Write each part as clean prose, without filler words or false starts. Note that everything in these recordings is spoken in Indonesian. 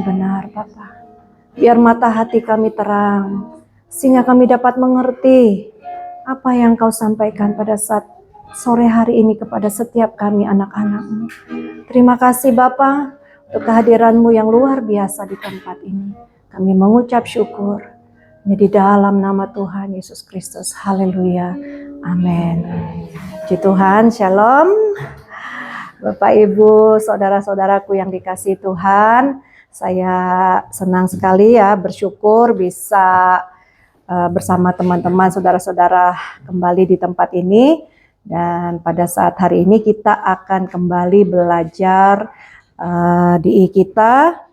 benar Bapa. Biar mata hati kami terang, sehingga kami dapat mengerti apa yang Kau sampaikan pada saat sore hari ini kepada setiap kami anak-anak-Mu. Terima kasih Bapa untuk kehadiran-Mu yang luar biasa di tempat ini. Kami mengucap syukur di dalam nama Tuhan Yesus Kristus. Haleluya. Amin. Puji Tuhan, shalom. Bapak, Ibu, saudara-saudaraku yang dikasihi Tuhan, saya senang sekali ya, bersyukur bisa bersama teman-teman, saudara-saudara kembali di tempat ini. Dan pada saat hari ini kita akan kembali belajar di kita,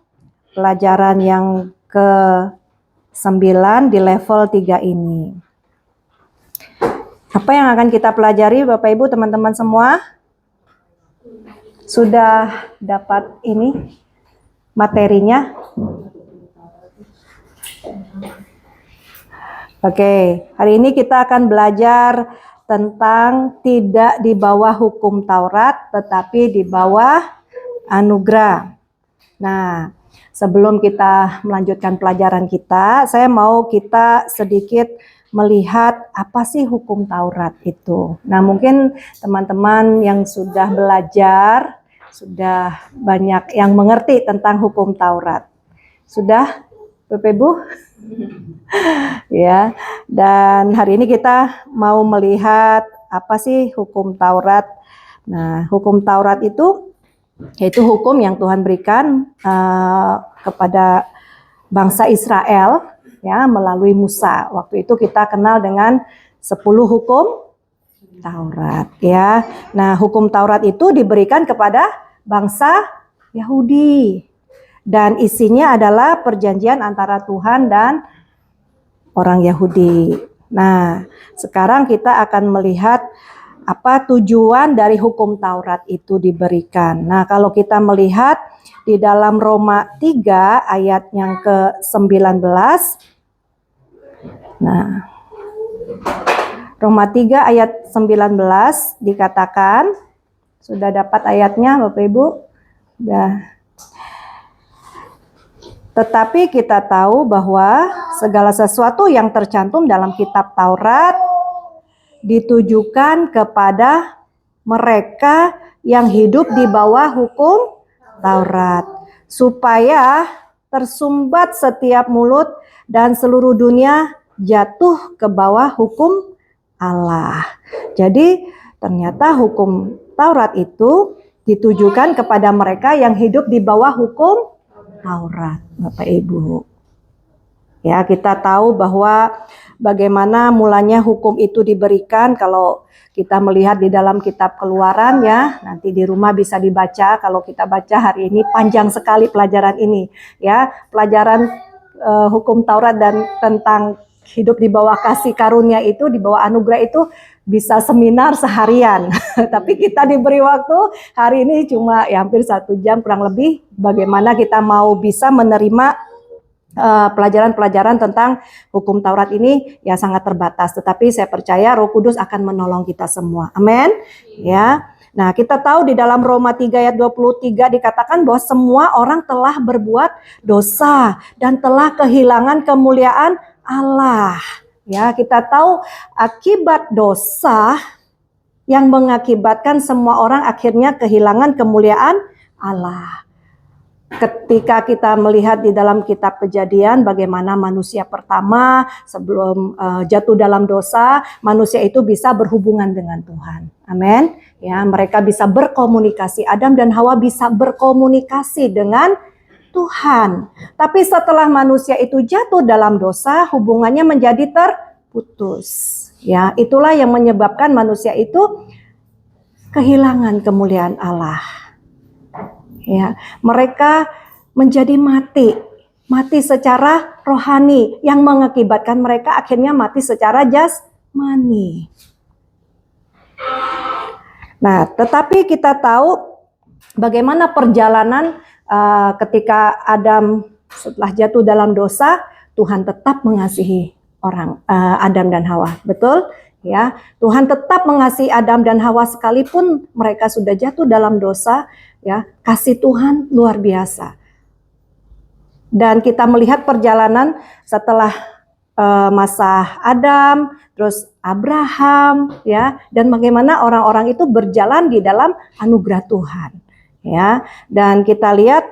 pelajaran yang ke-9 di level 3 ini. Apa yang akan kita pelajari Bapak Ibu teman-teman semua? Sudah dapat ini materinya? Oke, hari ini kita akan belajar tentang tidak di bawah hukum Taurat tetapi di bawah anugerah. Nah, sebelum kita melanjutkan pelajaran kita, saya mau kita sedikit melihat apa sih hukum Taurat itu. Nah, mungkin teman-teman yang sudah belajar, sudah banyak yang mengerti tentang hukum Taurat. Sudah, Bapak Ibu? Ya, dan hari ini kita mau melihat apa sih hukum Taurat. Nah, hukum Taurat itu yaitu hukum yang Tuhan berikan kepada bangsa Israel ya melalui Musa. Waktu itu kita kenal dengan 10 hukum Taurat ya. Nah, hukum Taurat itu diberikan kepada bangsa Yahudi dan isinya adalah perjanjian antara Tuhan dan orang Yahudi. Nah, sekarang kita akan melihat apa tujuan dari hukum Taurat itu diberikan. Nah, kalau kita melihat di dalam Roma 3 ayat yang ke-19. Nah, Roma 3 ayat 19 dikatakan, sudah dapat ayatnya Bapak Ibu? Sudah. Tetapi kita tahu bahwa segala sesuatu yang tercantum dalam kitab Taurat ditujukan kepada mereka yang hidup di bawah hukum Taurat, supaya tersumbat setiap mulut dan seluruh dunia jatuh ke bawah hukum Allah. Jadi ternyata hukum Taurat itu ditujukan kepada mereka yang hidup di bawah hukum Taurat, Bapak Ibu. Ya, kita tahu bahwa bagaimana mulanya hukum itu diberikan. Kalau kita melihat di dalam kitab Keluaran ya, nanti di rumah bisa dibaca. Kalau kita baca hari ini panjang sekali pelajaran ini ya, pelajaran hukum Taurat dan tentang hidup di bawah kasih karunia itu, di bawah anugerah itu bisa seminar seharian. Tapi kita diberi waktu hari ini cuma ya hampir 1 jam kurang lebih. Bagaimana kita mau bisa menerima pelajaran-pelajaran tentang hukum Taurat ini ya sangat terbatas. Tetapi saya percaya Roh Kudus akan menolong kita semua. Amin. Ya. Nah, kita tahu di dalam Roma 3 ayat 23 dikatakan bahwa semua orang telah berbuat dosa dan telah kehilangan kemuliaan Allah. Ya, kita tahu akibat dosa yang mengakibatkan semua orang akhirnya kehilangan kemuliaan Allah. Ketika kita melihat di dalam kitab Kejadian bagaimana manusia pertama sebelum jatuh dalam dosa, manusia itu bisa berhubungan dengan Tuhan. Amin. Ya, mereka bisa berkomunikasi. Adam dan Hawa bisa berkomunikasi dengan Tuhan. Tapi setelah manusia itu jatuh dalam dosa, hubungannya menjadi terputus. Ya, itulah yang menyebabkan manusia itu kehilangan kemuliaan Allah. Ya, mereka menjadi mati secara rohani yang mengakibatkan mereka akhirnya mati secara jasmani. Nah, tetapi kita tahu bagaimana perjalanan ketika Adam setelah jatuh dalam dosa, Tuhan tetap mengasihi orang Adam dan Hawa, betul? Ya, Tuhan tetap mengasihi Adam dan Hawa sekalipun mereka sudah jatuh dalam dosa. Ya, kasih Tuhan luar biasa. Dan kita melihat perjalanan setelah masa Adam, terus Abraham, ya, dan bagaimana orang-orang itu berjalan di dalam anugerah Tuhan, ya. Dan kita lihat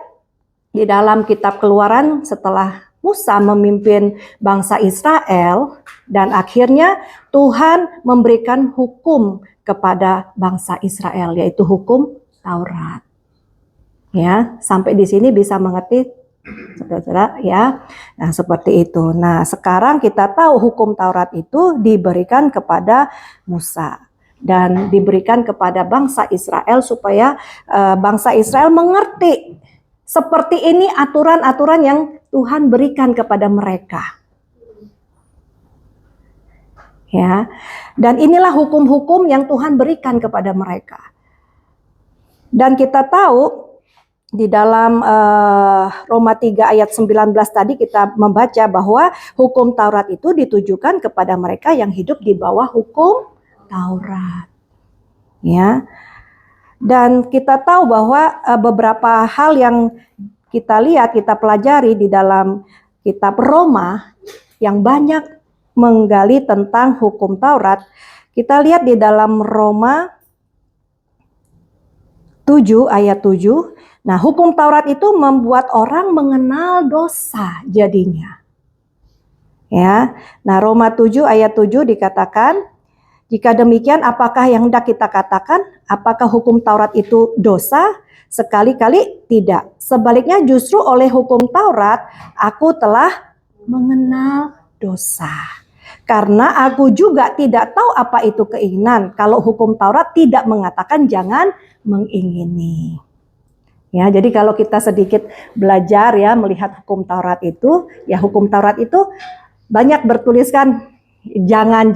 di dalam kitab Keluaran setelah Musa memimpin bangsa Israel dan akhirnya Tuhan memberikan hukum kepada bangsa Israel, yaitu hukum Taurat. Ya, sampai di sini bisa mengerti saudara-saudara, ya. Nah, seperti itu. Nah, sekarang kita tahu hukum Taurat itu diberikan kepada Musa dan diberikan kepada bangsa Israel supaya bangsa Israel mengerti seperti ini aturan-aturan yang Tuhan berikan kepada mereka. Ya. Dan inilah hukum-hukum yang Tuhan berikan kepada mereka. Dan kita tahu di dalam Roma 3 ayat 19 tadi kita membaca bahwa hukum Taurat itu ditujukan kepada mereka yang hidup di bawah hukum Taurat. Ya. Dan kita tahu bahwa beberapa hal yang kita lihat, kita pelajari di dalam kitab Roma yang banyak menggali tentang hukum Taurat. Kita lihat di dalam Roma 7 ayat 7. Nah, hukum Taurat itu membuat orang mengenal dosa jadinya. Ya. Nah, Roma 7 ayat 7 dikatakan, jika demikian apakah yang hendak kita katakan? Apakah hukum Taurat itu dosa? Sekali-kali tidak. Sebaliknya justru oleh hukum Taurat aku telah mengenal dosa. Karena aku juga tidak tahu apa itu keinginan. Kalau hukum Taurat tidak mengatakan jangan mengingini. Ya, jadi kalau kita sedikit belajar ya melihat hukum Taurat itu, ya hukum Taurat itu banyak bertuliskan jangan.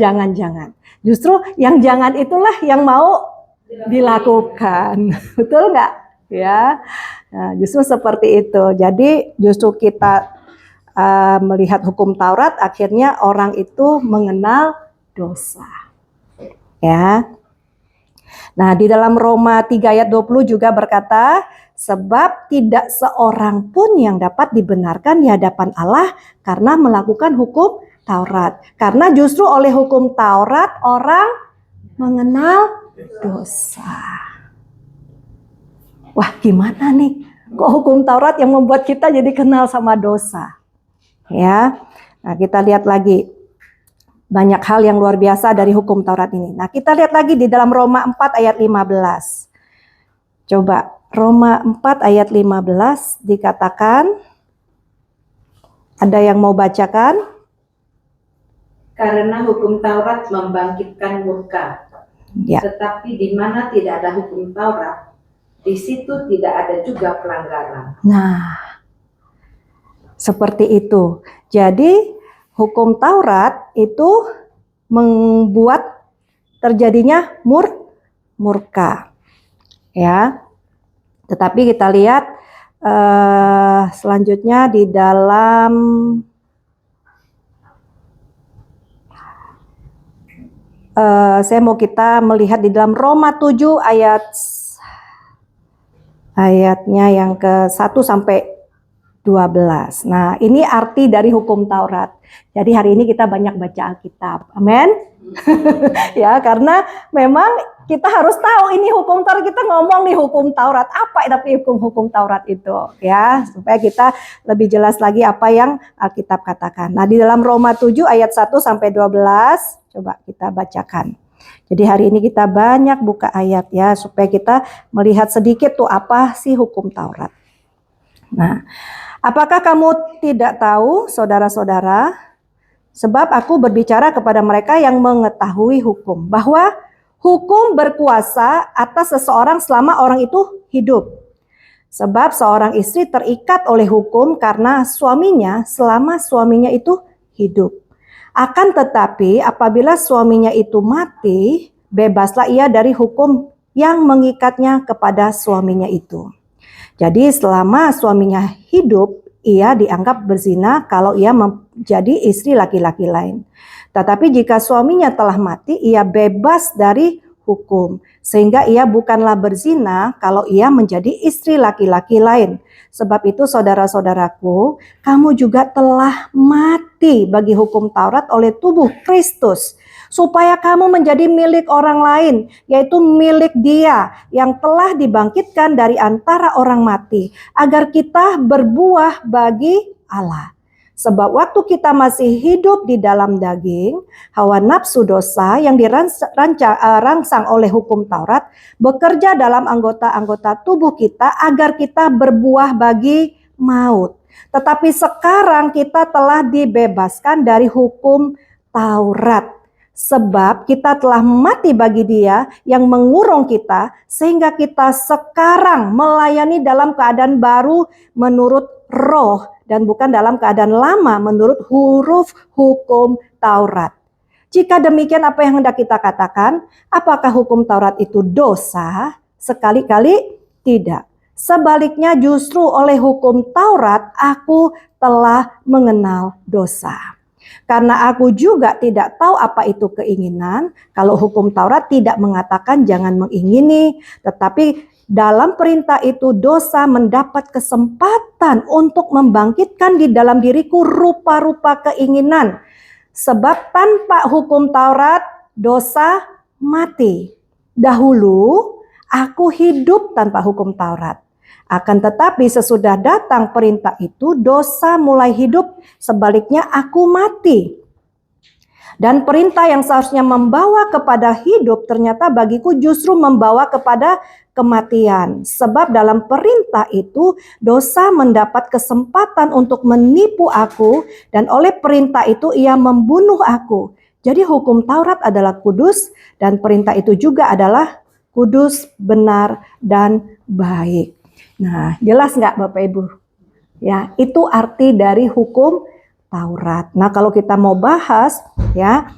Justru yang jangan itulah yang mau dilakukan. Betul nggak? Ya, nah, justru seperti itu. Jadi justru kita melihat hukum Taurat, akhirnya orang itu mengenal dosa. Ya. Nah, di dalam Roma 3 ayat 20 juga berkata, sebab tidak seorang pun yang dapat dibenarkan di hadapan Allah karena melakukan hukum Taurat. Karena justru oleh hukum Taurat orang mengenal dosa. Wah, gimana nih? Kok hukum Taurat yang membuat kita jadi kenal sama dosa? Ya. Nah, kita lihat lagi banyak hal yang luar biasa dari hukum Taurat ini. Nah, kita lihat lagi di dalam Roma 4 ayat 15. Coba Roma 4 ayat 15 dikatakan, ada yang mau bacakan? Karena hukum Taurat membangkitkan murka. Ya. Tetapi di mana tidak ada hukum Taurat, di situ tidak ada juga pelanggaran. Nah, seperti itu. Jadi hukum Taurat itu membuat terjadinya murka. Ya. Tetapi kita lihat selanjutnya di dalam saya mau kita melihat di dalam Roma 7 ayatnya yang ke 1 sampai 12. Nah, ini arti dari hukum Taurat. Jadi hari ini kita banyak baca Alkitab. Amin. Ya, karena memang kita harus tahu ini hukum Taurat, kita ngomong nih hukum Taurat apa tapi hukum Taurat itu, ya, supaya kita lebih jelas lagi apa yang Alkitab katakan. Nah, di dalam Roma 7 ayat 1 sampai 12 coba kita bacakan. Jadi hari ini kita banyak buka ayat ya supaya kita melihat sedikit tuh apa sih hukum Taurat. Nah, apakah kamu tidak tahu, saudara-saudara, sebab aku berbicara kepada mereka yang mengetahui hukum, bahwa hukum berkuasa atas seseorang selama orang itu hidup. Sebab seorang istri terikat oleh hukum karena suaminya selama suaminya itu hidup. Akan tetapi apabila suaminya itu mati, bebaslah ia dari hukum yang mengikatnya kepada suaminya itu. Jadi selama suaminya hidup, ia dianggap berzina kalau ia menjadi istri laki-laki lain. Tetapi jika suaminya telah mati, ia bebas dari hukum. Sehingga ia bukanlah berzina kalau ia menjadi istri laki-laki lain. Sebab itu saudara-saudaraku, kamu juga telah mati bagi hukum Taurat oleh tubuh Kristus, supaya kamu menjadi milik orang lain, yaitu milik Dia yang telah dibangkitkan dari antara orang mati, agar kita berbuah bagi Allah. Sebab waktu kita masih hidup di dalam daging, hawa nafsu dosa yang dirangsang oleh hukum Taurat bekerja dalam anggota-anggota tubuh kita agar kita berbuah bagi maut. Tetapi sekarang kita telah dibebaskan dari hukum Taurat. Sebab kita telah mati bagi Dia yang mengurung kita, sehingga kita sekarang melayani dalam keadaan baru menurut roh, dan bukan dalam keadaan lama menurut huruf hukum Taurat. Jika demikian, apa yang hendak kita katakan? Apakah hukum Taurat itu dosa? Sekali-kali tidak. Sebaliknya, justru oleh hukum Taurat aku telah mengenal dosa. Karena aku juga tidak tahu apa itu keinginan, kalau hukum Taurat tidak mengatakan jangan mengingini, tetapi dalam perintah itu dosa mendapat kesempatan untuk membangkitkan di dalam diriku rupa-rupa keinginan. Sebab tanpa hukum Taurat dosa mati. Dahulu aku hidup tanpa hukum Taurat. Akan tetapi sesudah datang perintah itu, dosa mulai hidup, sebaliknya aku mati. Dan perintah yang seharusnya membawa kepada hidup ternyata bagiku justru membawa kepada kematian. Sebab dalam perintah itu dosa mendapat kesempatan untuk menipu aku, dan oleh perintah itu ia membunuh aku. Jadi hukum Taurat adalah kudus, dan perintah itu juga adalah kudus, benar, dan baik. Nah, jelas nggak Bapak Ibu? Ya, itu arti dari hukum Taurat. Nah, kalau kita mau bahas, ya,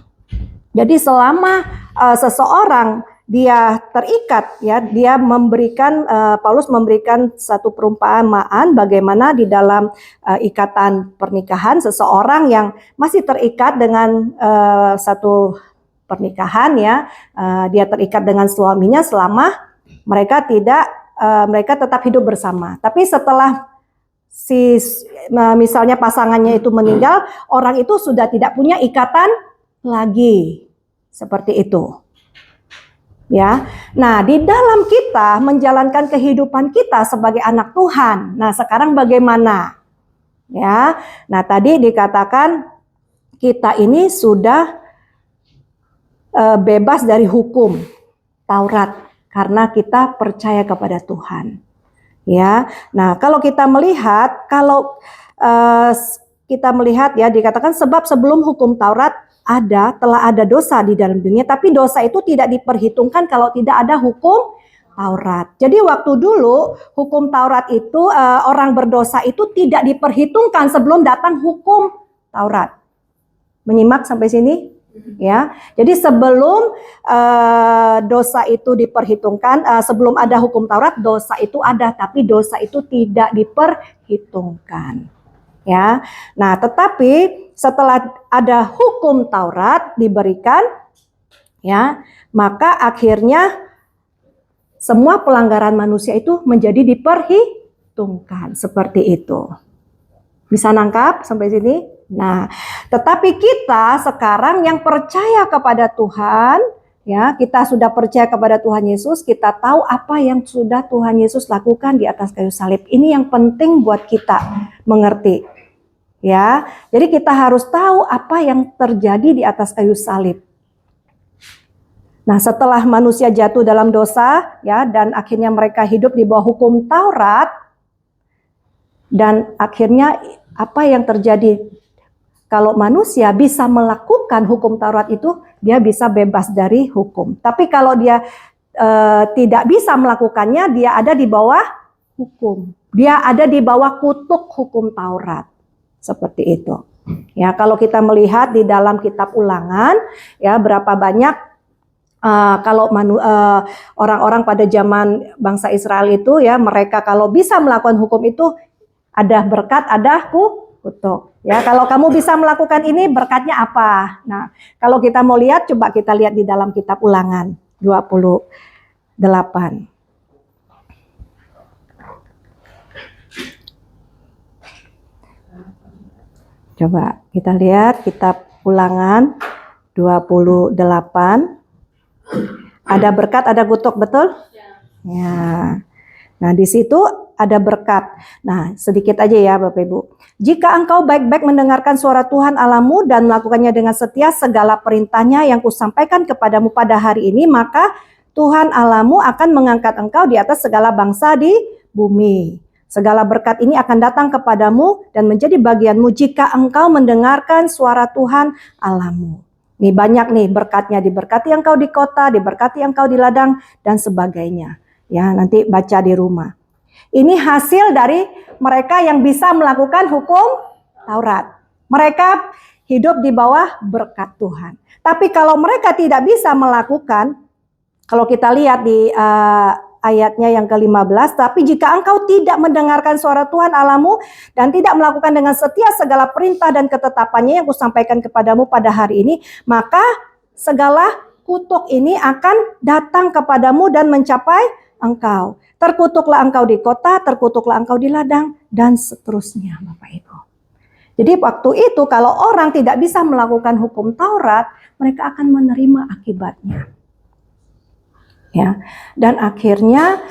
jadi selama seseorang dia terikat, ya, dia memberikan Paulus memberikan satu perumpamaan bagaimana di dalam ikatan pernikahan seseorang yang masih terikat dengan satu pernikahan, ya, dia terikat dengan suaminya selama mereka tetap hidup bersama. Tapi setelah misalnya pasangannya itu meninggal, orang itu sudah tidak punya ikatan lagi. Seperti itu. Ya. Nah, di dalam kita menjalankan kehidupan kita sebagai anak Tuhan. Nah, sekarang bagaimana? Ya. Nah, tadi dikatakan kita ini sudah bebas dari hukum Taurat karena kita percaya kepada Tuhan. Ya, nah kalau kita melihat, ya dikatakan sebab sebelum hukum Taurat telah ada dosa di dalam dunia, tapi dosa itu tidak diperhitungkan kalau tidak ada hukum Taurat. Jadi waktu dulu hukum Taurat itu orang berdosa itu tidak diperhitungkan sebelum datang hukum Taurat. Menyimak sampai sini? Ya, jadi sebelum dosa itu diperhitungkan, sebelum ada hukum Taurat, dosa itu ada, tapi dosa itu tidak diperhitungkan. Ya, nah tetapi setelah ada hukum Taurat diberikan, ya, maka akhirnya semua pelanggaran manusia itu menjadi diperhitungkan seperti itu. Bisa nangkap sampai sini? Nah, tetapi kita sekarang yang percaya kepada Tuhan, ya, kita sudah percaya kepada Tuhan Yesus, kita tahu apa yang sudah Tuhan Yesus lakukan di atas kayu salib. Ini yang penting buat kita mengerti. Ya, jadi kita harus tahu apa yang terjadi di atas kayu salib. Nah, setelah manusia jatuh dalam dosa, ya, dan akhirnya mereka hidup di bawah hukum Taurat, dan akhirnya apa yang terjadi? Kalau manusia bisa melakukan hukum Taurat itu, dia bisa bebas dari hukum. Tapi kalau dia tidak bisa melakukannya, dia ada di bawah hukum. Dia ada di bawah kutuk hukum Taurat. Seperti itu. Ya, kalau kita melihat di dalam kitab Ulangan, ya, berapa banyak kalau orang-orang pada zaman bangsa Israel itu, ya, mereka kalau bisa melakukan hukum itu ada berkat, ada kutuk. Ya, kalau kamu bisa melakukan ini, berkatnya apa? Nah, kalau kita mau lihat, coba kita lihat di dalam kitab Ulangan. 28. Coba kita lihat kitab Ulangan 28. Ada berkat, ada kutuk, betul? Ya. Nah, di situ ada berkat. Nah, sedikit aja ya Bapak Ibu. Jika engkau baik-baik mendengarkan suara Tuhan Allahmu dan melakukannya dengan setia segala perintahnya yang kusampaikan kepadamu pada hari ini, maka Tuhan Allahmu akan mengangkat engkau di atas segala bangsa di bumi. Segala berkat ini akan datang kepadamu dan menjadi bagianmu jika engkau mendengarkan suara Tuhan Allahmu. Nih banyak nih berkatnya, diberkati engkau di kota, diberkati engkau di ladang dan sebagainya. Ya, nanti baca di rumah. Ini hasil dari mereka yang bisa melakukan hukum Taurat. Mereka hidup di bawah berkat Tuhan. Tapi kalau mereka tidak bisa melakukan, kalau kita lihat di ayatnya yang ke-15, tapi jika engkau tidak mendengarkan suara Tuhan Allahmu dan tidak melakukan dengan setia segala perintah dan ketetapannya yang kusampaikan kepadamu pada hari ini, maka segala kutuk ini akan datang kepadamu dan mencapai engkau. Terkutuklah engkau di kota, terkutuklah engkau di ladang, dan seterusnya Bapak Ibu. Jadi waktu itu kalau orang tidak bisa melakukan hukum Taurat, mereka akan menerima akibatnya. Ya, dan akhirnya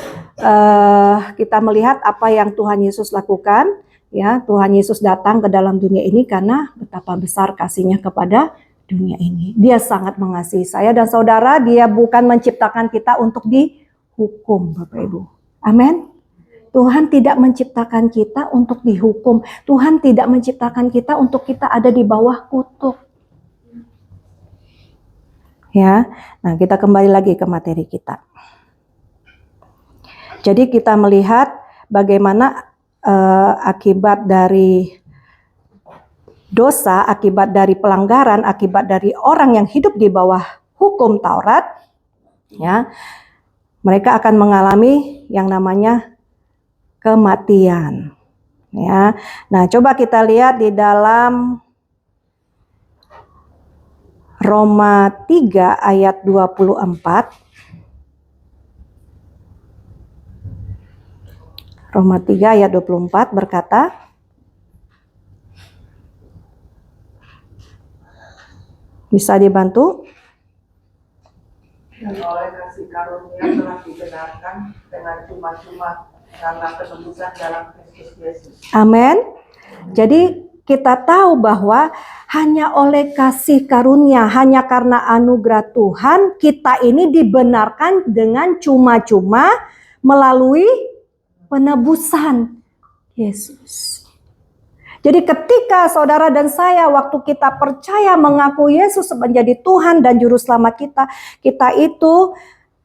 kita melihat apa yang Tuhan Yesus lakukan. Ya, Tuhan Yesus datang ke dalam dunia ini karena betapa besar kasih-Nya kepada dunia ini. Dia sangat mengasihi saya dan saudara. Dia bukan menciptakan kita untuk dihukum, Bapak Ibu. Amin. Tuhan tidak menciptakan kita untuk dihukum. Tuhan tidak menciptakan kita untuk kita ada di bawah kutuk. Ya, nah kita kembali lagi ke materi kita. Jadi kita melihat bagaimana akibat dari dosa, akibat dari pelanggaran, akibat dari orang yang hidup di bawah hukum Taurat, ya, mereka akan mengalami yang namanya kematian. Ya, nah coba kita lihat di dalam Roma 3 ayat 24. Roma 3 ayat 24 berkata, bisa dibantu? Dan oleh kasih karunia telah dibenarkan dengan cuma-cuma karena penebusan dalam Kristus Yesus. Amin. Jadi kita tahu bahwa hanya oleh kasih karunia, hanya karena anugerah Tuhan, kita ini dibenarkan dengan cuma-cuma melalui penebusan Yesus. Jadi ketika saudara dan saya waktu kita percaya mengaku Yesus menjadi Tuhan dan Juru Selamat kita, kita itu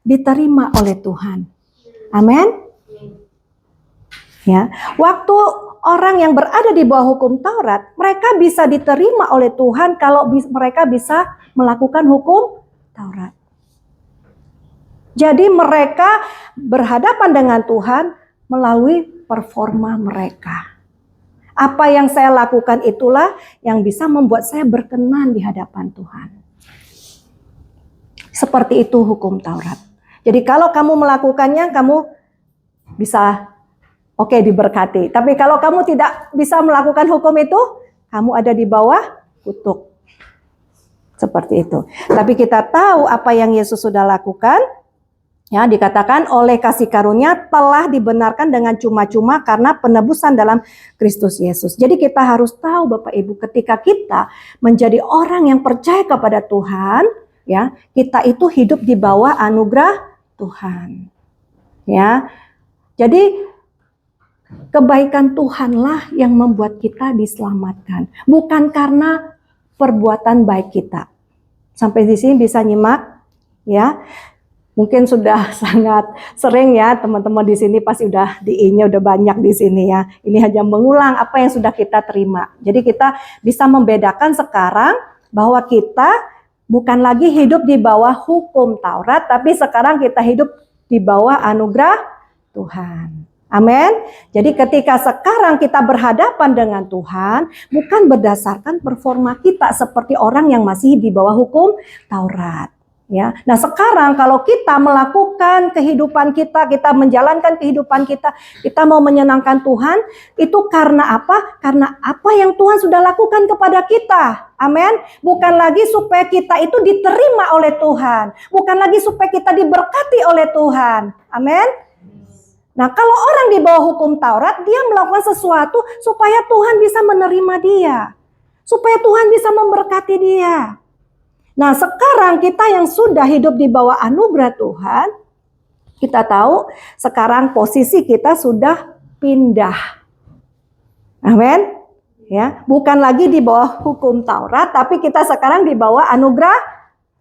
diterima oleh Tuhan. Amin. Ya, waktu orang yang berada di bawah hukum Taurat, mereka bisa diterima oleh Tuhan kalau mereka bisa melakukan hukum Taurat. Jadi mereka berhadapan dengan Tuhan melalui performa mereka. Apa yang saya lakukan itulah yang bisa membuat saya berkenan di hadapan Tuhan. Seperti itu hukum Taurat. Jadi kalau kamu melakukannya, kamu bisa diberkati. Tapi kalau kamu tidak bisa melakukan hukum itu, kamu ada di bawah kutuk. Seperti itu. Tapi kita tahu apa yang Yesus sudah lakukan. Ya, dikatakan oleh kasih karunia telah dibenarkan dengan cuma-cuma karena penebusan dalam Kristus Yesus. Jadi kita harus tahu Bapak Ibu, ketika kita menjadi orang yang percaya kepada Tuhan, ya, kita itu hidup di bawah anugerah Tuhan. Ya. Jadi kebaikan Tuhanlah yang membuat kita diselamatkan, bukan karena perbuatan baik kita. Sampai di sini bisa nyimak, ya. Mungkin sudah sangat sering ya teman-teman di sini pasti udah diinya udah banyak di sini ya. Ini hanya mengulang apa yang sudah kita terima. Jadi kita bisa membedakan sekarang bahwa kita bukan lagi hidup di bawah hukum Taurat, tapi sekarang kita hidup di bawah anugerah Tuhan. Amin. Jadi ketika sekarang kita berhadapan dengan Tuhan, bukan berdasarkan performa kita seperti orang yang masih di bawah hukum Taurat. Ya, nah sekarang kalau kita melakukan kehidupan kita menjalankan kehidupan kita mau menyenangkan Tuhan, itu karena apa? Karena apa yang Tuhan sudah lakukan kepada kita. Amin. Bukan lagi supaya kita itu diterima oleh Tuhan, bukan lagi supaya kita diberkati oleh Tuhan. Amin. Nah, kalau orang di bawah hukum Taurat, dia melakukan sesuatu supaya Tuhan bisa menerima dia, supaya Tuhan bisa memberkati dia. Nah, sekarang kita yang sudah hidup di bawah anugerah Tuhan, kita tahu sekarang posisi kita sudah pindah. Amin. Ya, bukan lagi di bawah hukum Taurat, tapi kita sekarang di bawah anugerah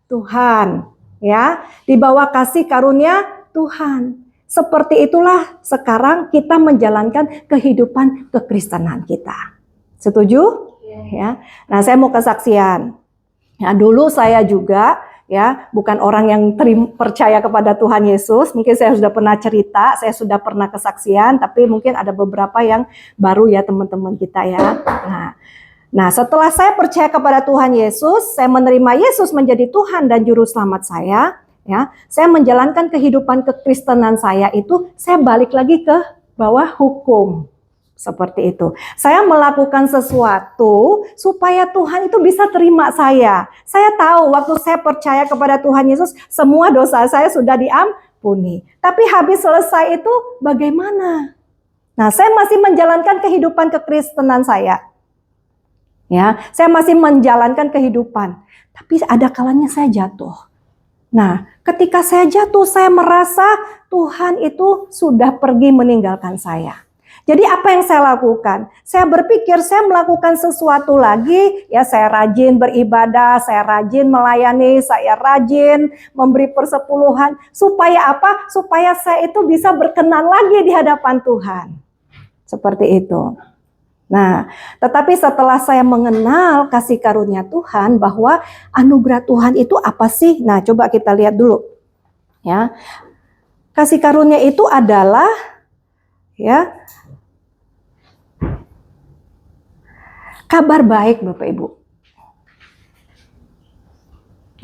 Tuhan, ya, di bawah kasih karunia Tuhan. Seperti itulah sekarang kita menjalankan kehidupan kekristenan kita. Setuju? Ya. Nah, saya mau kesaksian. Nah, dulu saya juga ya bukan orang yang percaya kepada Tuhan Yesus. Mungkin saya sudah pernah cerita, saya sudah pernah kesaksian, tapi mungkin ada beberapa yang baru ya teman-teman kita ya. Nah, setelah saya percaya kepada Tuhan Yesus, saya menerima Yesus menjadi Tuhan dan juru selamat saya, ya. Saya menjalankan kehidupan kekristenan saya itu, saya balik lagi ke bawah hukum. Seperti itu. Saya melakukan sesuatu supaya Tuhan itu bisa terima saya. Saya tahu waktu saya percaya kepada Tuhan Yesus, semua dosa saya sudah diampuni. Tapi habis selesai itu bagaimana? Nah, saya masih menjalankan kehidupan kekristenan saya. Ya, saya masih menjalankan kehidupan. Tapi ada kalanya saya jatuh. Nah, ketika saya jatuh, saya merasa Tuhan itu sudah pergi meninggalkan saya. Jadi apa yang saya lakukan? Saya berpikir saya melakukan sesuatu lagi, ya saya rajin beribadah, saya rajin melayani, saya rajin memberi persepuluhan. Supaya apa? Supaya saya itu bisa berkenan lagi di hadapan Tuhan. Seperti itu. Nah, tetapi setelah saya mengenal kasih karunia Tuhan, bahwa anugerah Tuhan itu apa sih? Nah, coba kita lihat dulu. Ya, kasih karunia itu adalah ya kabar baik Bapak Ibu.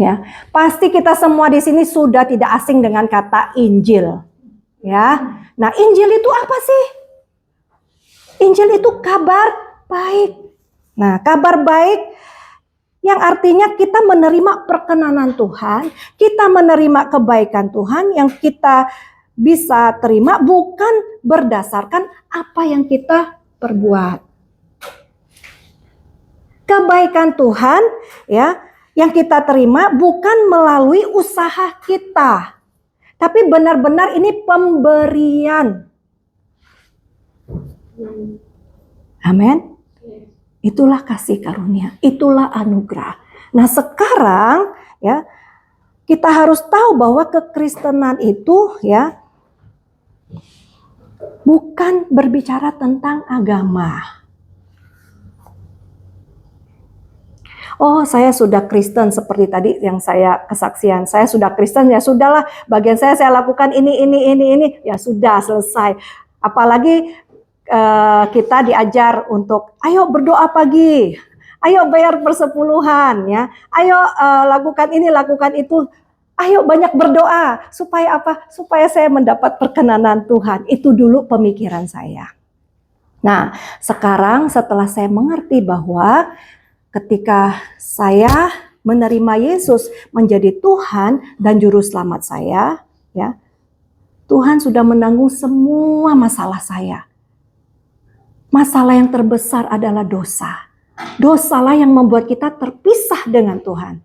Ya, pasti kita semua di sini sudah tidak asing dengan kata Injil. Ya. Nah, Injil itu apa sih? Injil itu kabar baik. Nah, kabar baik yang artinya kita menerima perkenanan Tuhan, kita menerima kebaikan Tuhan yang kita bisa terima bukan berdasarkan apa yang kita perbuat. Kebaikan Tuhan ya yang kita terima bukan melalui usaha kita, tapi benar-benar ini pemberian. Amin. Itulah kasih karunia, itulah anugerah. Nah, sekarang ya kita harus tahu bahwa kekristenan itu ya bukan berbicara tentang agama. Oh, saya sudah Kristen seperti tadi yang saya kesaksian. Saya sudah Kristen, ya sudahlah, bagian saya lakukan ini, ya sudah selesai. Apalagi kita diajar untuk ayo berdoa pagi, ayo bayar persepuluhan, ya, ayo lakukan ini, lakukan itu, ayo banyak berdoa supaya apa? Supaya saya mendapat perkenanan Tuhan. Itu dulu pemikiran saya. Nah, sekarang setelah saya mengerti bahwa ketika saya menerima Yesus menjadi Tuhan dan juru selamat saya, ya, Tuhan sudah menanggung semua masalah saya. Masalah yang terbesar adalah dosa. Dosalah yang membuat kita terpisah dengan Tuhan.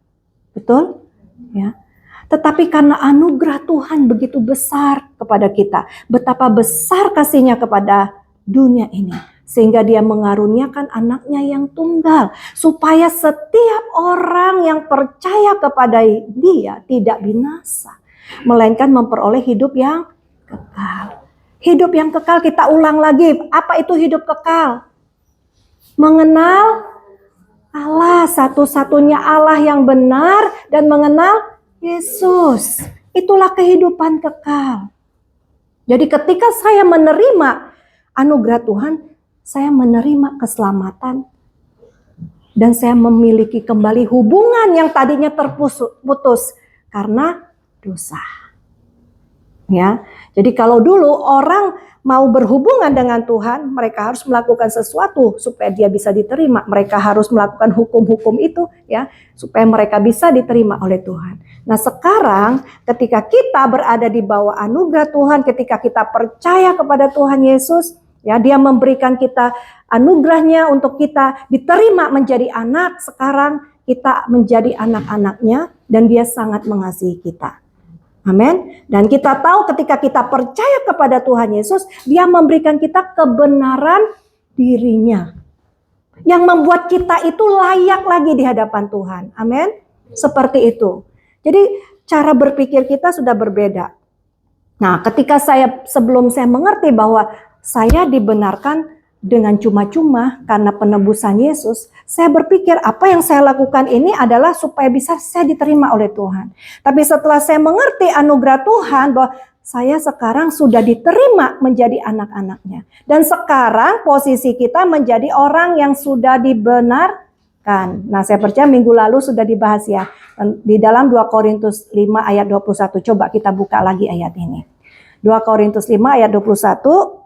Betul? Ya. Tetapi karena anugerah Tuhan begitu besar kepada kita, betapa besar kasih-Nya kepada dunia ini, sehingga Dia mengaruniakan anaknya yang tunggal, supaya setiap orang yang percaya kepada Dia tidak binasa, melainkan memperoleh hidup yang kekal. Hidup yang kekal, kita ulang lagi, apa itu hidup kekal? Mengenal Allah, satu-satunya Allah yang benar, dan mengenal Yesus. Itulah kehidupan kekal. Jadi ketika saya menerima anugerah Tuhan, saya menerima keselamatan, dan saya memiliki kembali hubungan yang tadinya terputus karena dosa. Ya. Jadi kalau dulu orang mau berhubungan dengan Tuhan, mereka harus melakukan sesuatu supaya dia bisa diterima. Mereka harus melakukan hukum-hukum itu ya, supaya mereka bisa diterima oleh Tuhan. Nah, sekarang ketika kita berada di bawah anugerah Tuhan, ketika kita percaya kepada Tuhan Yesus, ya, dia memberikan kita anugerahnya untuk kita diterima menjadi anak. Sekarang kita menjadi anak-anaknya dan dia sangat mengasihi kita. Amin. Dan kita tahu ketika kita percaya kepada Tuhan Yesus, dia memberikan kita kebenaran dirinya. Yang membuat kita itu layak lagi di hadapan Tuhan. Amin. Seperti itu. Jadi cara berpikir kita sudah berbeda. Nah, ketika sebelum saya mengerti bahwa saya dibenarkan dengan cuma-cuma karena penebusan Yesus, saya berpikir apa yang saya lakukan ini adalah supaya bisa saya diterima oleh Tuhan. Tapi setelah saya mengerti anugerah Tuhan bahwa saya sekarang sudah diterima menjadi anak-anaknya. Dan sekarang posisi kita menjadi orang yang sudah dibenarkan. Nah, saya percaya minggu lalu sudah dibahas ya. Di dalam 2 Korintus 5 ayat 21. Coba kita buka lagi ayat ini. 2 Korintus 5 ayat 21.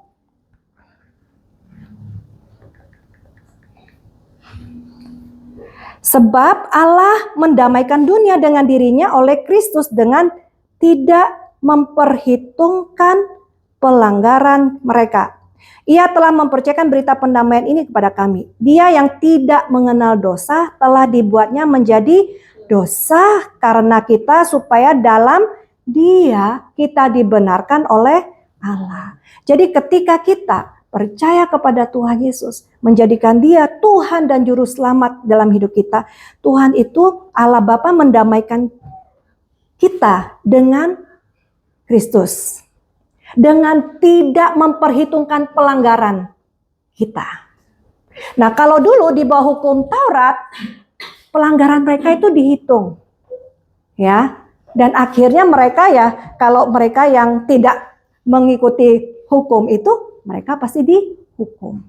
Sebab Allah mendamaikan dunia dengan dirinya oleh Kristus dengan tidak memperhitungkan pelanggaran mereka. Ia telah mempercayakan berita pendamaian ini kepada kami. Dia yang tidak mengenal dosa telah dibuatnya menjadi dosa karena kita, supaya dalam Dia kita dibenarkan oleh Allah. Jadi ketika kita percaya kepada Tuhan Yesus, menjadikan dia Tuhan dan Juru Selamat dalam hidup kita, Tuhan itu, Allah Bapa, mendamaikan kita dengan Kristus. Dengan tidak memperhitungkan pelanggaran kita. Nah, kalau dulu di bawah hukum Taurat, pelanggaran mereka itu dihitung. Ya. Dan akhirnya mereka ya, kalau mereka yang tidak mengikuti hukum itu, mereka pasti dihukum.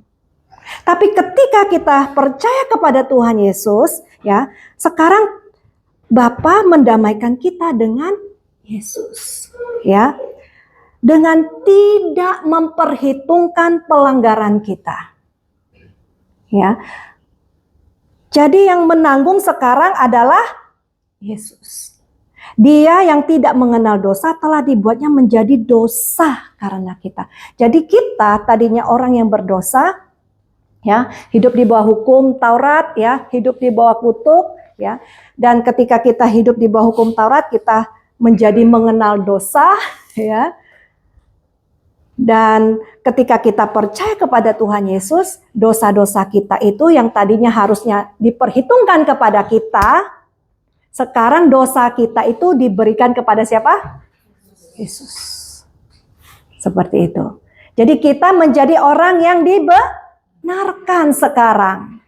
Tapi ketika kita percaya kepada Tuhan Yesus, ya, sekarang Bapa mendamaikan kita dengan Yesus, ya, dengan tidak memperhitungkan pelanggaran kita, ya. Jadi yang menanggung sekarang adalah Yesus. Dia yang tidak mengenal dosa telah dibuatnya menjadi dosa karena kita. Jadi kita tadinya orang yang berdosa, ya, hidup di bawah hukum Taurat, ya, hidup di bawah kutuk, ya. Dan ketika kita hidup di bawah hukum Taurat, kita menjadi mengenal dosa, ya. Dan ketika kita percaya kepada Tuhan Yesus, dosa-dosa kita itu yang tadinya harusnya diperhitungkan kepada kita, sekarang dosa kita itu diberikan kepada siapa? Yesus. Seperti itu. Jadi kita menjadi orang yang dibenarkan sekarang.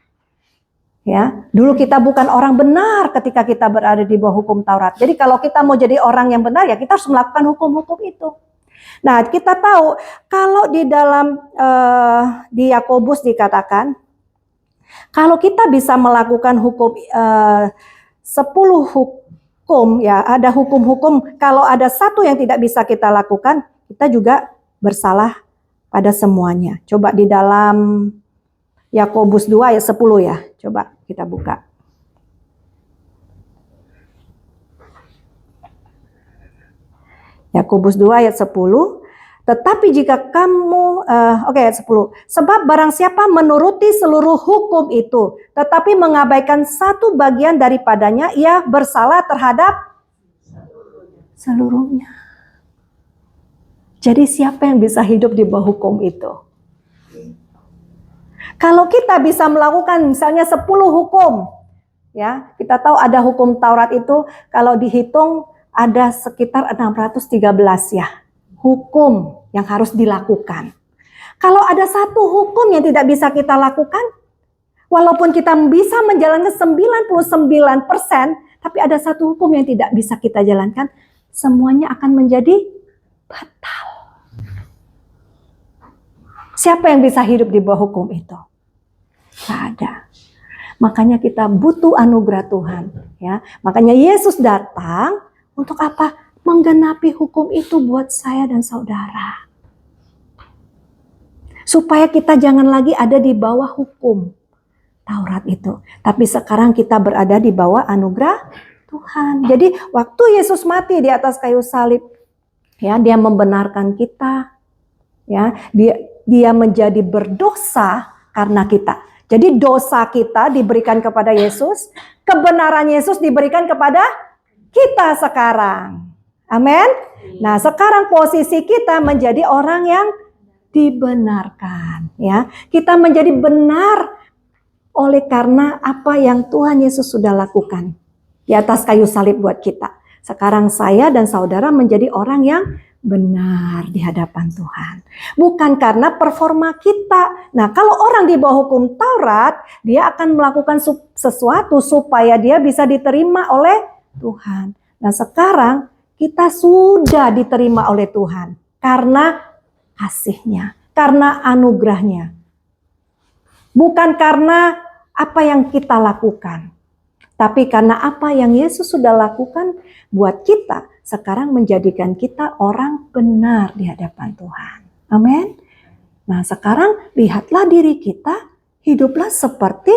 Ya, dulu kita bukan orang benar ketika kita berada di bawah hukum Taurat. Jadi kalau kita mau jadi orang yang benar, ya kita harus melakukan hukum-hukum itu. Nah, kita tahu kalau di dalam di Yakobus dikatakan, kalau kita bisa melakukan hukum 10 hukum, ya, ada hukum-hukum, kalau ada satu yang tidak bisa kita lakukan, kita juga bersalah pada semuanya. Coba di dalam Yakobus 2 ayat 10 ya, coba kita buka. Yakobus 2 ayat 10. Tetapi jika kamu, ayat 10. Sebab barang siapa menuruti seluruh hukum itu, tetapi mengabaikan satu bagian daripadanya, ia bersalah terhadap seluruhnya. Jadi siapa yang bisa hidup di bawah hukum itu? Kalau kita bisa melakukan misalnya 10 hukum, ya, kita tahu ada hukum Taurat itu kalau dihitung ada sekitar 613 ya. Hukum yang harus dilakukan. Kalau ada satu hukum yang tidak bisa kita lakukan, walaupun kita bisa menjalankan 99%, tapi ada satu hukum yang tidak bisa kita jalankan, semuanya akan menjadi batal. Siapa yang bisa hidup di bawah hukum itu? Tidak ada. Makanya kita butuh anugerah Tuhan, ya. Makanya Yesus datang Untuk apa? Menggenapi hukum itu buat saya dan saudara. Supaya kita jangan lagi ada di bawah hukum Taurat itu. Tapi sekarang kita berada di bawah anugerah Tuhan. Jadi waktu Yesus mati di atas kayu salib, ya, dia membenarkan kita, ya, dia menjadi berdosa karena kita. Jadi dosa kita diberikan kepada Yesus, kebenaran Yesus diberikan kepada kita sekarang. Amin. Nah, sekarang posisi kita menjadi orang yang dibenarkan, ya. Kita menjadi benar oleh karena apa yang Tuhan Yesus sudah lakukan di atas kayu salib buat kita. Sekarang saya dan saudara menjadi orang yang benar di hadapan Tuhan. Bukan karena performa kita. Nah, kalau orang di bawah hukum Taurat, dia akan melakukan sesuatu supaya dia bisa diterima oleh Tuhan. Nah, sekarang kita sudah diterima oleh Tuhan karena kasih-Nya, karena anugerah-Nya. Bukan karena apa yang kita lakukan, tapi karena apa yang Yesus sudah lakukan buat kita, sekarang menjadikan kita orang benar di hadapan Tuhan. Amin. Nah, sekarang lihatlah diri kita, hiduplah seperti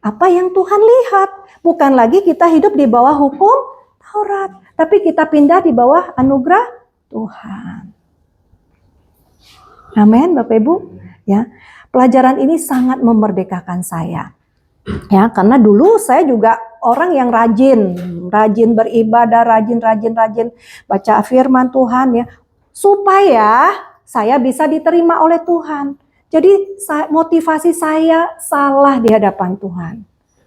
apa yang Tuhan lihat. Bukan lagi kita hidup di bawah hukum Taurat, tapi kita pindah di bawah anugerah Tuhan. Amin, Bapak Ibu. Ya, pelajaran ini sangat memerdekakan saya. Ya, karena dulu saya juga orang yang rajin beribadah, rajin baca firman Tuhan, ya, supaya saya bisa diterima oleh Tuhan. Jadi motivasi saya salah di hadapan Tuhan.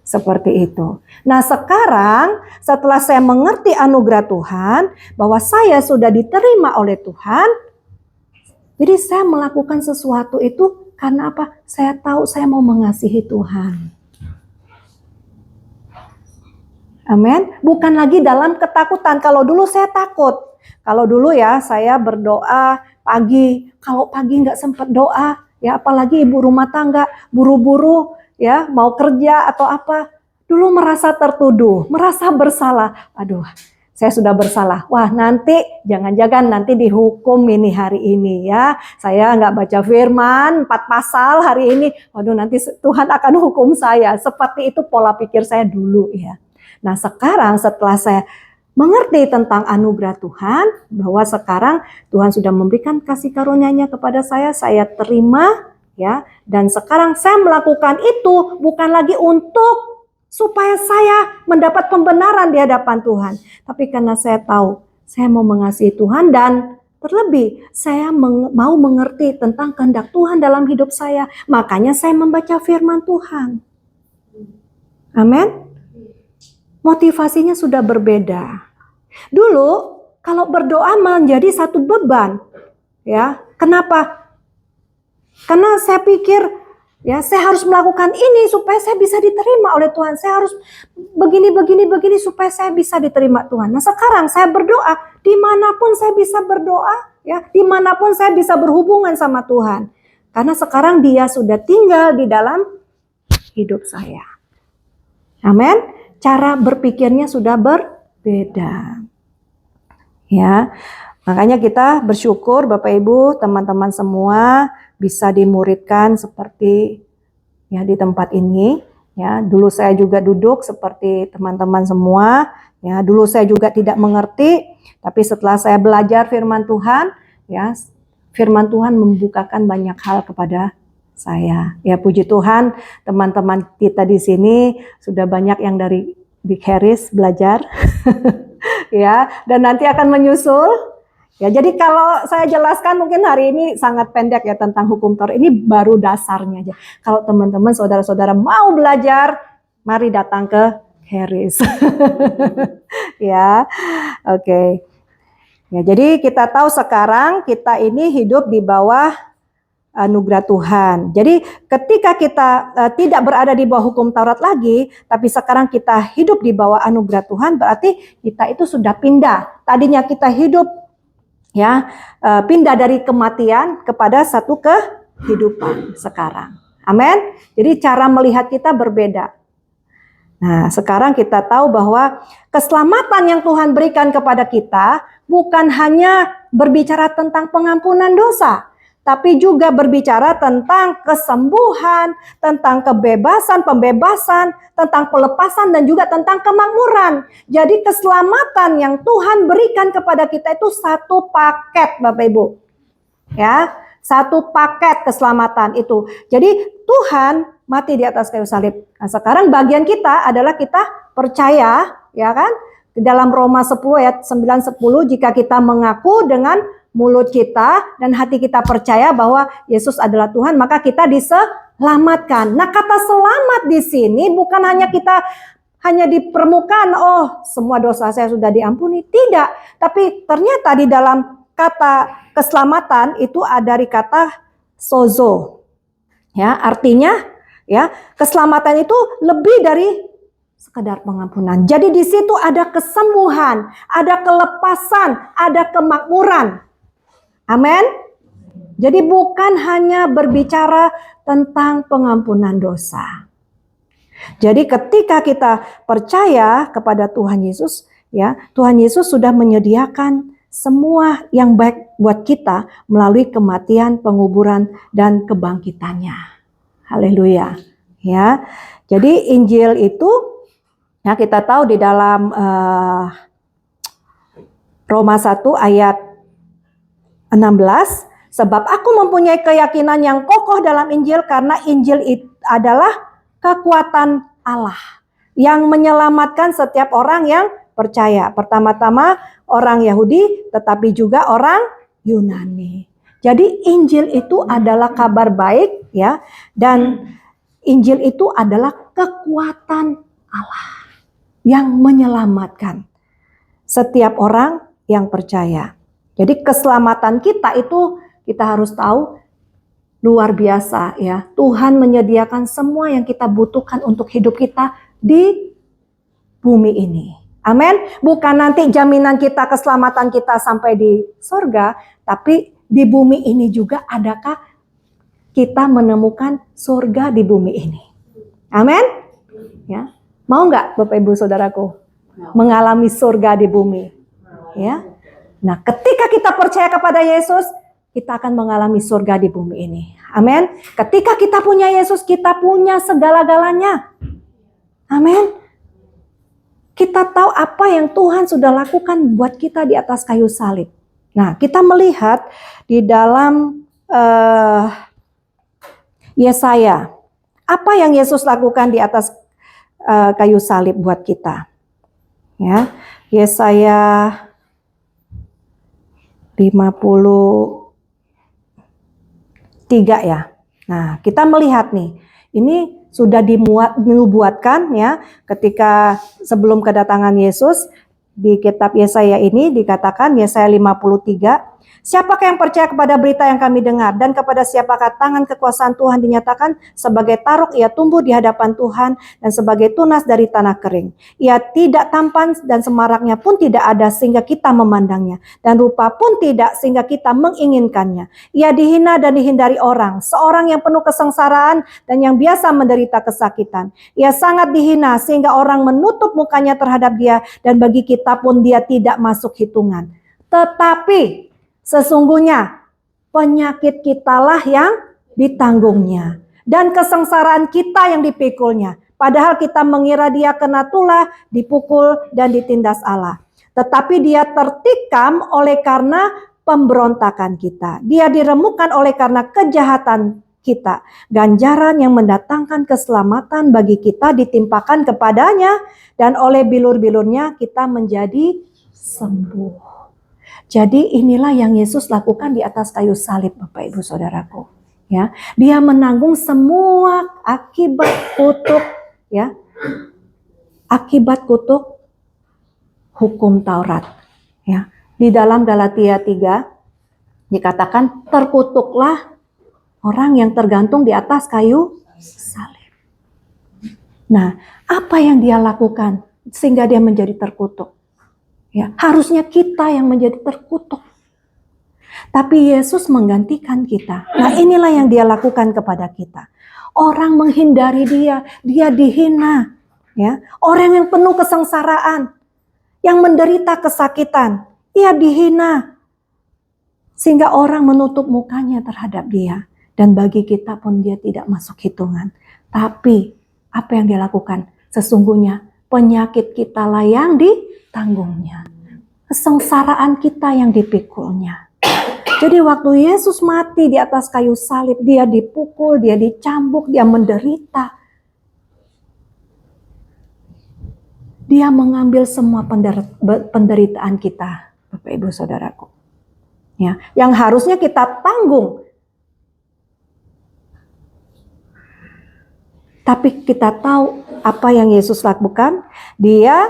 Seperti itu. Nah, sekarang setelah saya mengerti anugerah Tuhan, bahwa saya sudah diterima oleh Tuhan, jadi saya melakukan sesuatu itu karena apa? Saya tahu saya mau mengasihi Tuhan. Amin. Bukan lagi dalam ketakutan. Kalau dulu saya takut. Kalau dulu ya saya berdoa pagi. Kalau pagi nggak sempat doa, ya apalagi ibu rumah tangga, buru-buru ya mau kerja atau apa. Dulu merasa tertuduh, merasa bersalah. Aduh, saya sudah bersalah. Wah, nanti jangan-jangan nanti dihukum ini hari ini ya. Saya nggak baca firman 4 pasal hari ini. Waduh, nanti Tuhan akan hukum saya. Seperti itu pola pikir saya dulu ya. Nah, sekarang setelah saya mengerti tentang anugerah Tuhan, bahwa sekarang Tuhan sudah memberikan kasih karunia-Nya kepada saya terima ya, dan sekarang saya melakukan itu bukan lagi untuk supaya saya mendapat pembenaran di hadapan Tuhan, tapi karena saya tahu saya mau mengasihi Tuhan dan terlebih saya mau mengerti tentang kehendak Tuhan dalam hidup saya, makanya saya membaca firman Tuhan. Amin. Motivasinya sudah berbeda. Dulu kalau berdoa menjadi satu beban, ya. Kenapa? Karena saya pikir, ya saya harus melakukan ini supaya saya bisa diterima oleh Tuhan. Saya harus begini supaya saya bisa diterima Tuhan. Nah, sekarang saya berdoa, dimanapun saya bisa berdoa, ya, dimanapun saya bisa berhubungan sama Tuhan. Karena sekarang Dia sudah tinggal di dalam hidup saya. Amin. Cara berpikirnya sudah berbeda. Ya. Makanya kita bersyukur Bapak Ibu, teman-teman semua bisa dimuridkan seperti ya di tempat ini. Ya, dulu saya juga duduk seperti teman-teman semua. Ya, dulu saya juga tidak mengerti, tapi setelah saya belajar firman Tuhan, ya, firman Tuhan membukakan banyak hal kepada saya. Ya, puji Tuhan, teman-teman kita di sini sudah banyak yang dari Big Harris belajar. Ya, dan nanti akan menyusul. Ya, jadi kalau saya jelaskan mungkin hari ini sangat pendek ya tentang hukum Taurat. Ini baru dasarnya aja. Kalau teman-teman saudara-saudara mau belajar, mari datang ke Harris. Ya. Oke. Ya, jadi kita tahu sekarang kita ini hidup di bawah anugerah Tuhan. Jadi ketika kita tidak berada di bawah hukum Taurat lagi, tapi sekarang kita hidup di bawah anugerah Tuhan, berarti kita itu sudah pindah. Tadinya kita hidup ya pindah dari kematian kepada satu kehidupan sekarang. Amin. Jadi cara melihat kita berbeda. Nah, sekarang kita tahu bahwa keselamatan yang Tuhan berikan kepada kita bukan hanya berbicara tentang pengampunan dosa, tapi juga berbicara tentang kesembuhan, tentang kebebasan, pembebasan, tentang pelepasan, dan juga tentang kemakmuran. Jadi keselamatan yang Tuhan berikan kepada kita itu satu paket, Bapak Ibu. Ya, satu paket keselamatan itu. Jadi Tuhan mati di atas kayu salib. Nah, sekarang bagian kita adalah kita percaya, ya kan? Di dalam Roma 10 ayat 9-10, jika kita mengaku dengan mulut kita dan hati kita percaya bahwa Yesus adalah Tuhan, maka kita diselamatkan. Nah, kata selamat di sini bukan hanya kita hanya di permukaan, oh semua dosa saya sudah diampuni. Tidak, tapi ternyata di dalam kata keselamatan itu ada dari kata sozo. Ya, artinya ya, keselamatan itu lebih dari sekedar pengampunan. Jadi di situ ada kesembuhan, ada kelepasan, ada kemakmuran. Amin. Jadi bukan hanya berbicara tentang pengampunan dosa. Jadi ketika kita percaya kepada Tuhan Yesus, ya, Tuhan Yesus sudah menyediakan semua yang baik buat kita melalui kematian, penguburan, dan kebangkitannya. Haleluya. Ya. Jadi Injil itu ya kita tahu di dalam Roma 1 ayat 16, sebab aku mempunyai keyakinan yang kokoh dalam Injil karena Injil itu adalah kekuatan Allah yang menyelamatkan setiap orang yang percaya. Pertama-tama orang Yahudi tetapi juga orang Yunani. Jadi Injil itu adalah kabar baik ya, dan Injil itu adalah kekuatan Allah yang menyelamatkan setiap orang yang percaya. Jadi keselamatan kita itu kita harus tahu luar biasa ya. Tuhan menyediakan semua yang kita butuhkan untuk hidup kita di bumi ini. Amin. Bukan nanti jaminan kita keselamatan kita sampai di surga, tapi di bumi ini juga adakah kita menemukan surga di bumi ini. Amin. Ya. Mau nggak Bapak Ibu Saudaraku mengalami surga di bumi? Ya. Nah, ketika kita percaya kepada Yesus, kita akan mengalami surga di bumi ini. Amin. Ketika kita punya Yesus, kita punya segala-galanya. Amin. Kita tahu apa yang Tuhan sudah lakukan buat kita di atas kayu salib. Nah, kita melihat di dalam Yesaya, apa yang Yesus lakukan di atas kayu salib buat kita. Ya, Yesaya 53 ya. Nah, kita melihat nih, ini sudah dinubuatkan ya, ketika sebelum kedatangan Yesus. Di kitab Yesaya ini dikatakan, Yesaya 53, siapakah yang percaya kepada berita yang kami dengar, dan kepada siapakah tangan kekuasaan Tuhan dinyatakan? Sebagai taruk ia tumbuh di hadapan Tuhan, dan sebagai tunas dari tanah kering. Ia tidak tampan dan semaraknya pun tidak ada sehingga kita memandangnya, dan rupa pun tidak sehingga kita menginginkannya. Ia dihina dan dihindari orang, seorang yang penuh kesengsaraan dan yang biasa menderita kesakitan. Ia sangat dihina sehingga orang menutup mukanya terhadap dia, dan bagi kita pun dia tidak masuk hitungan. Tetapi sesungguhnya penyakit kitalah yang ditanggungnya, dan kesengsaraan kita yang dipikulnya. Padahal kita mengira dia kena tulah, dipukul dan ditindas Allah. Tetapi dia tertikam oleh karena pemberontakan kita. Dia diremukkan oleh karena kejahatan kita. Ganjaran yang mendatangkan keselamatan bagi kita ditimpakan kepadanya, dan oleh bilur-bilurnya kita menjadi sembuh. Jadi inilah yang Yesus lakukan di atas kayu salib, Bapak Ibu Saudaraku. Ya, dia menanggung semua akibat kutuk, ya, akibat kutuk hukum Taurat. Ya, di dalam Galatia 3 dikatakan terkutuklah orang yang tergantung di atas kayu salib. Nah, apa yang dia lakukan sehingga dia menjadi terkutuk? Ya, harusnya kita yang menjadi terkutuk. Tapi Yesus menggantikan kita. Nah, inilah yang dia lakukan kepada kita. Orang menghindari dia, dia dihina, Ya, orang yang penuh kesengsaraan, yang menderita kesakitan, ia dihina sehingga orang menutup mukanya terhadap dia, dan bagi kita pun dia tidak masuk hitungan. Tapi apa yang dia lakukan? Sesungguhnya penyakit kita lah yang ditanggungnya, kesengsaraan kita yang dipikulnya. Jadi waktu Yesus mati di atas kayu salib, dia dipukul, dia dicambuk, dia menderita. Dia mengambil semua penderitaan kita, Bapak Ibu Saudaraku. Ya, yang harusnya kita tanggung. Tapi kita tahu apa yang Yesus lakukan. Dia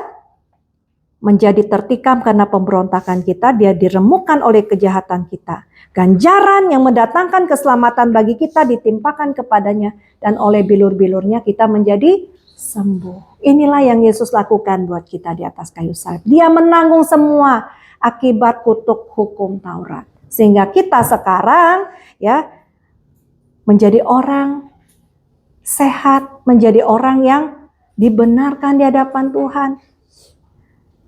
menjadi tertikam karena pemberontakan kita, dia diremukkan oleh kejahatan kita. Ganjaran yang mendatangkan keselamatan bagi kita ditimpakan kepadanya, dan oleh bilur-bilurnya kita menjadi sembuh. Inilah yang Yesus lakukan buat kita di atas kayu salib. Dia menanggung semua akibat kutuk hukum Taurat. Sehingga kita sekarang ya menjadi orang sehat, menjadi orang yang dibenarkan di hadapan Tuhan.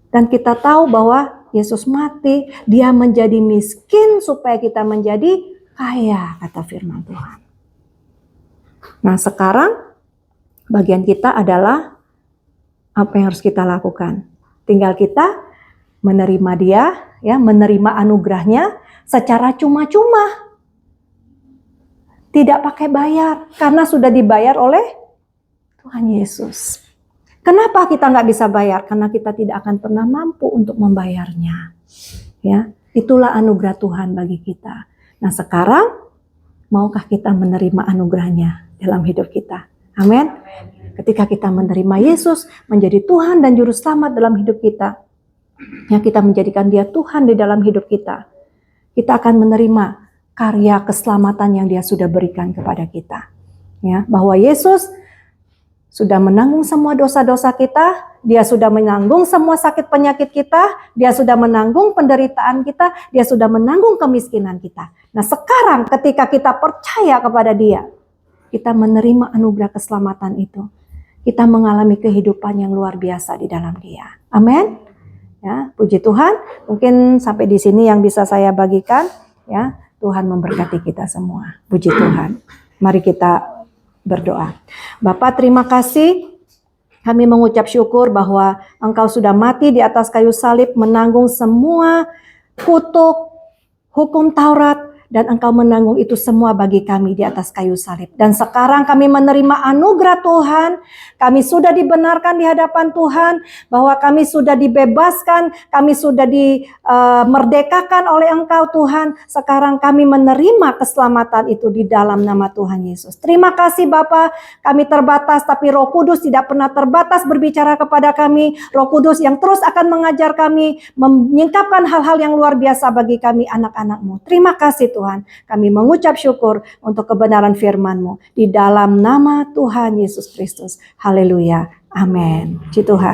Dan kita tahu bahwa Yesus mati, dia menjadi miskin supaya kita menjadi kaya, kata firman Tuhan. Nah, sekarang bagian kita adalah apa yang harus kita lakukan. Tinggal kita menerima dia, ya, menerima anugerahnya secara cuma-cuma. Tidak pakai bayar, karena sudah dibayar oleh Tuhan Yesus. Kenapa kita nggak bisa bayar? Karena kita tidak akan pernah mampu untuk membayarnya. Ya, itulah anugerah Tuhan bagi kita. Nah, sekarang maukah kita menerima anugerahnya dalam hidup kita? Amin. Ketika kita menerima Yesus menjadi Tuhan dan Juru Selamat dalam hidup kita, ya, kita menjadikan Dia Tuhan di dalam hidup kita, kita akan menerima karya keselamatan yang Dia sudah berikan kepada kita. Ya, bahwa Yesus sudah menanggung semua dosa-dosa kita, Dia sudah menanggung semua sakit penyakit kita, Dia sudah menanggung penderitaan kita, Dia sudah menanggung kemiskinan kita. Nah, sekarang ketika kita percaya kepada Dia, kita menerima anugerah keselamatan itu. Kita mengalami kehidupan yang luar biasa di dalam Dia. Amin. Ya, puji Tuhan. Mungkin sampai di sini yang bisa saya bagikan. Ya, Tuhan memberkati kita semua. Puji Tuhan. Mari kita berdoa. Bapak, terima kasih. Kami mengucap syukur bahwa Engkau sudah mati di atas kayu salib, menanggung semua kutuk hukum Taurat, dan Engkau menanggung itu semua bagi kami di atas kayu salib. Dan sekarang kami menerima anugerah Tuhan. Kami sudah dibenarkan di hadapan Tuhan, bahwa kami sudah dibebaskan, kami sudah dimerdekakan oleh Engkau Tuhan. Sekarang kami menerima keselamatan itu di dalam nama Tuhan Yesus. Terima kasih Bapa, kami terbatas, tapi Roh Kudus tidak pernah terbatas berbicara kepada kami. Roh Kudus yang terus akan mengajar kami, menyingkapkan hal-hal yang luar biasa bagi kami anak-anak-Mu. Terima kasih Tuhan, kami mengucap syukur untuk kebenaran firman-Mu di dalam nama Tuhan Yesus Kristus. Haleluya. Amin. Puji Tuhan.